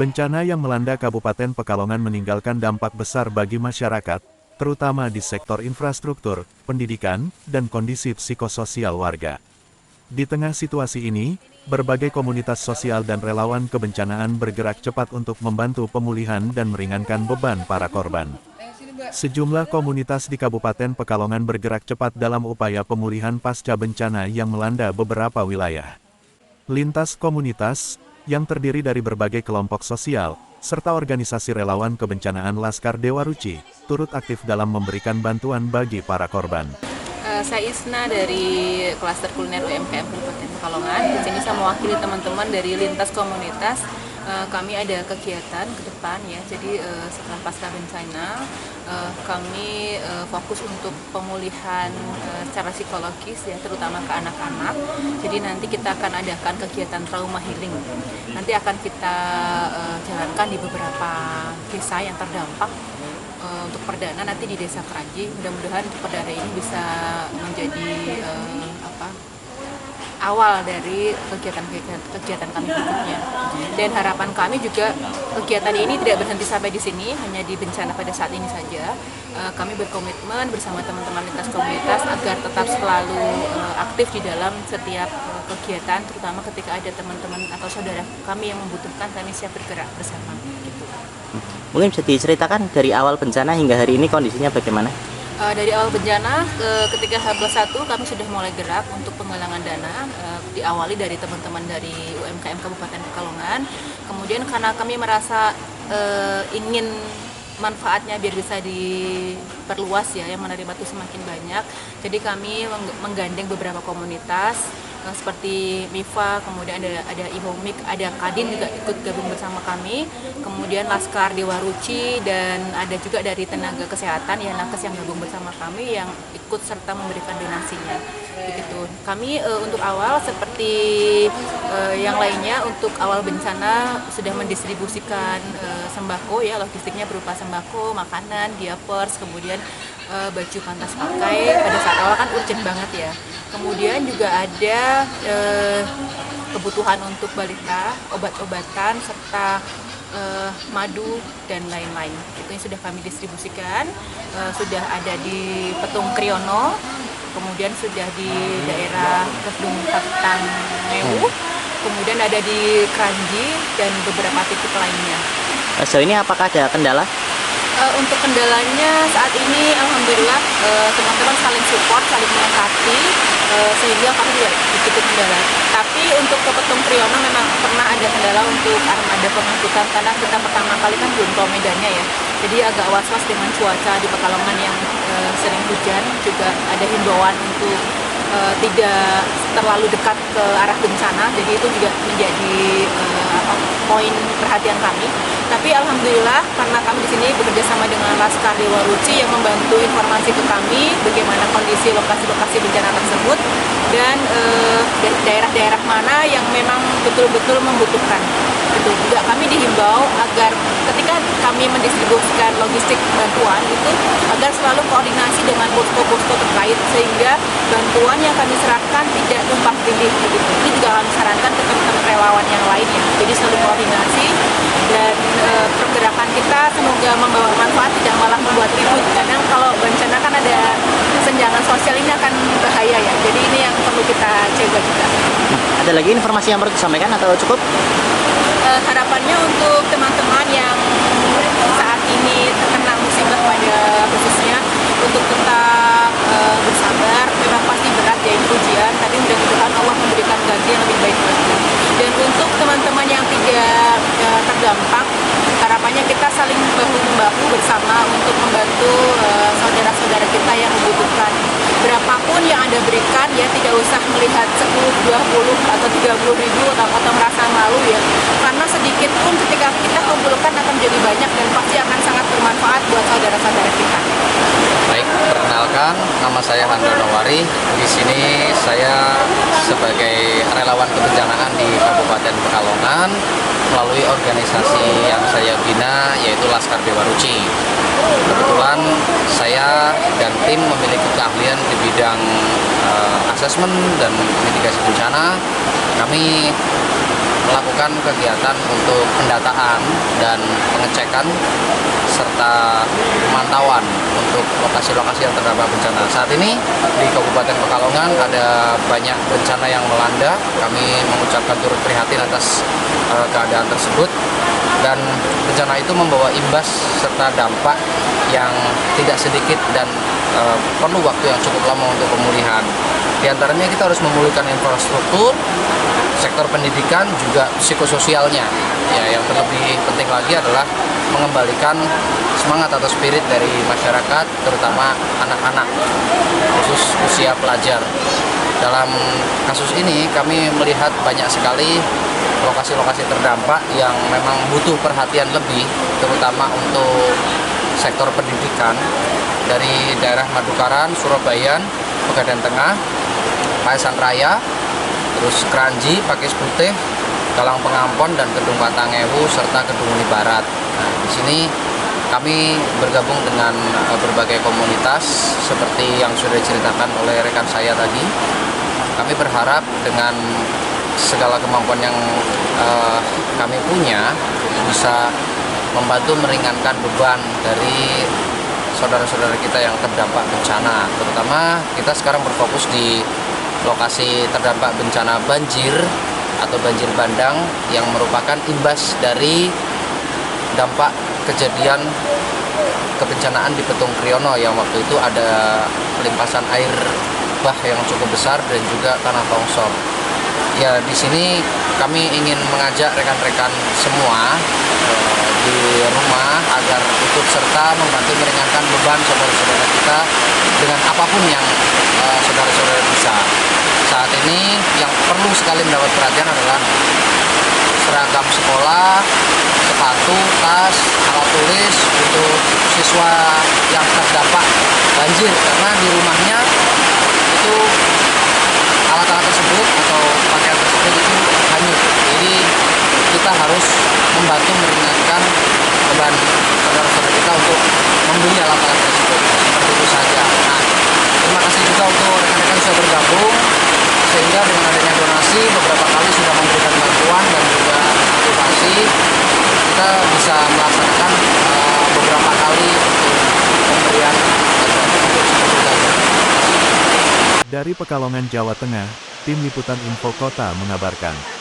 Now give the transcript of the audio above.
Bencana yang melanda Kabupaten Pekalongan meninggalkan dampak besar bagi masyarakat, terutama di sektor infrastruktur, pendidikan, dan kondisi psikososial warga. Di tengah situasi ini, berbagai komunitas sosial dan relawan kebencanaan bergerak cepat untuk membantu pemulihan dan meringankan beban para korban. Sejumlah komunitas di Kabupaten Pekalongan bergerak cepat dalam upaya pemulihan pasca bencana yang melanda beberapa wilayah. Lintas komunitas, yang terdiri dari berbagai kelompok sosial, serta organisasi relawan kebencanaan Laskar Dewa Ruci, turut aktif dalam memberikan bantuan bagi para korban. Saya Isna dari Klaster Kuliner UMKM Kabupaten Pekalongan. Di sini saya mewakili teman-teman dari lintas komunitas. Kami ada kegiatan ke depan ya. Jadi setelah pasca bencana, kami fokus untuk pemulihan secara psikologis ya, terutama ke anak-anak. Jadi nanti kita akan adakan kegiatan trauma healing. Nanti akan kita jalankan di beberapa desa yang terdampak. Untuk perdana nanti di Desa Keranji, mudah-mudahan perdana ini bisa menjadi awal dari kegiatan kami berikutnya. Dan harapan kami juga kegiatan ini tidak berhenti sampai di sini, hanya di bencana pada saat ini saja. Kami berkomitmen bersama teman-teman lintas komunitas agar tetap selalu aktif di dalam setiap kegiatan, terutama ketika ada teman-teman atau saudara kami yang membutuhkan, kami siap bergerak bersama. Gitu. Mungkin bisa diceritakan dari awal bencana hingga hari ini kondisinya bagaimana? Dari awal bencana, ketika H+1 kami sudah mulai gerak untuk penggalangan dana, diawali dari teman-teman dari UMKM Kabupaten Pekalongan. Kemudian karena kami merasa ingin manfaatnya biar bisa diperluas ya, yang menerima itu semakin banyak. Jadi kami menggandeng beberapa komunitas seperti MIFA, kemudian ada IHOMIK, ada Kadin juga ikut gabung bersama kami, kemudian Laskar Dewa Ruci, dan ada juga dari tenaga kesehatan ya, nakes yang gabung bersama kami yang ikut serta memberikan donasinya. Begitu. Kami untuk awal seperti yang lainnya, untuk awal bencana sudah mendistribusikan sembako ya, logistiknya berupa sembako, makanan, diapers, kemudian baju pantas pakai. Pada saat awal kan urgent banget ya. Kemudian juga ada kebutuhan untuk balita, obat-obatan, serta madu dan lain-lain. Itu yang sudah kami distribusikan. Sudah ada di Petung Kriono, kemudian sudah di daerah Kedung Kapitang Mewu, kemudian ada di Keranji dan beberapa titik lainnya. Sejauh ini apakah ada kendala? Untuk kendalanya saat ini alhamdulillah teman-teman saling support, saling melengkapi, sehingga kami tidak begitu kendala. Tapi untuk ke Petung Kriono memang pernah ada kendala untuk armada pengangkutan, karena kita pertama kali kan belum tahu medannya ya. Jadi agak was-was dengan cuaca di Pekalongan yang sering hujan. Juga ada himbauan untuk tidak terlalu dekat ke arah bencana, jadi itu juga menjadi poin perhatian kami. Tapi alhamdulillah karena kami di sini bekerja sama dengan Laskar Dewa Ruci yang membantu informasi ke kami bagaimana kondisi lokasi-lokasi bencana tersebut dan daerah-daerah mana yang memang betul-betul membutuhkan. Itu juga kami dihimbau agar ketika kami mendistribusikan logistik bantuan itu agar selalu koordinasi dengan posko-posko terkait sehingga bantuan yang kami serahkan tidak tumpang tindih begitu. Ini juga kami sarankan ke teman-teman relawan yang lainnya. Jadi selalu koordinasi dan pergerakan kita semoga membawa manfaat, tidak malah membuat ribut. Kadang kalau bencana kan ada kesenjangan sosial, ini akan bahaya ya. Jadi ini yang perlu kita jaga juga. Ada lagi informasi yang perlu disampaikan atau cukup? Harapannya untuk teman-teman yang saat ini terkena musibah pada khususnya untuk tetap bersabar. Memang pasti berat ya ini ujian, tapi mudah-mudahan Allah memberikan ganti yang lebih baik lagi. Dan untuk teman-teman yang tidak terdampak, harapannya kita saling bahu-membahu bersama untuk membantu saudara-saudara kita yang membutuhkan. Berapapun yang Anda berikan ya, tidak usah melihat 10, 20 atau 30 ribu atau merasa malu ya, karena sedikit pun ketika kita kumpulkan akan menjadi banyak dan pasti akan sangat bermanfaat buat saudara-saudara kita. Baik, perkenalkan, nama saya Handono Wari. Di sini saya sebagai relawan kebencanaan di Kabupaten Pekalongan melalui organisasi yang saya bina, yaitu Laskar Dewa Ruci. Kebetulan saya dan tim memiliki keahlian di bidang asesmen dan mitigasi bencana. Kami melakukan kegiatan untuk pendataan dan pengecekan serta pemantauan untuk lokasi-lokasi yang terdampak bencana. Saat ini di Kabupaten Pekalongan ada banyak bencana yang melanda. Kami mengucapkan turut prihatin atas keadaan tersebut, dan bencana itu membawa imbas serta dampak yang tidak sedikit dan perlu waktu yang cukup lama untuk pemulihan. Di antaranya kita harus memulihkan infrastruktur, sektor pendidikan, juga psikososialnya. Ya, yang terlebih penting lagi adalah mengembalikan semangat atau spirit dari masyarakat, terutama anak-anak, khusus usia pelajar. Dalam kasus ini kami melihat banyak sekali lokasi-lokasi terdampak yang memang butuh perhatian lebih, terutama untuk sektor pendidikan dari daerah Madukaran, Surabaya, Pegadaian Tengah, Payasan Raya, terus Kranji, Pakis Putih, Galang Pengampon, dan Kedung Patangewu, serta Kedung Uni Barat. Nah, di sini kami bergabung dengan berbagai komunitas seperti yang sudah diceritakan oleh rekan saya tadi. Kami berharap dengan segala kemampuan yang kami punya bisa membantu meringankan beban dari saudara-saudara kita yang terdampak bencana. Terutama kita sekarang berfokus di lokasi terdampak bencana banjir atau banjir bandang yang merupakan imbas dari dampak kejadian kebencanaan di Petung Kriono yang waktu itu ada limpasan air bah yang cukup besar dan juga tanah longsor. Ya, di sini kami ingin mengajak rekan-rekan semua di rumah agar ikut serta membantu meringankan beban saudara-saudara kita dengan apapun yang saudara-saudara bisa. Saat ini yang perlu sekali mendapat perhatian adalah seragam sekolah, sepatu, tas, alat tulis untuk siswa yang terdampak banjir, karena di rumahnya itu alat-alat tersebut atau pakaian tersebut itu hanyut. Jadi kita harus membantu meringankan beban saudara-saudara kita untuk membeli alat-alat tersebut. Seperti itu saja. Nah, terima kasih juga untuk rekan-rekan yang sudah bergabung, sehingga dengan adanya donasi beberapa kali sudah memberikan bantuan dan juga motivasi, kita bisa melaksanakan beberapa kali pemberian bantuan tersebut. Dari Pekalongan, Jawa Tengah, Tim Liputan Info Kota mengabarkan.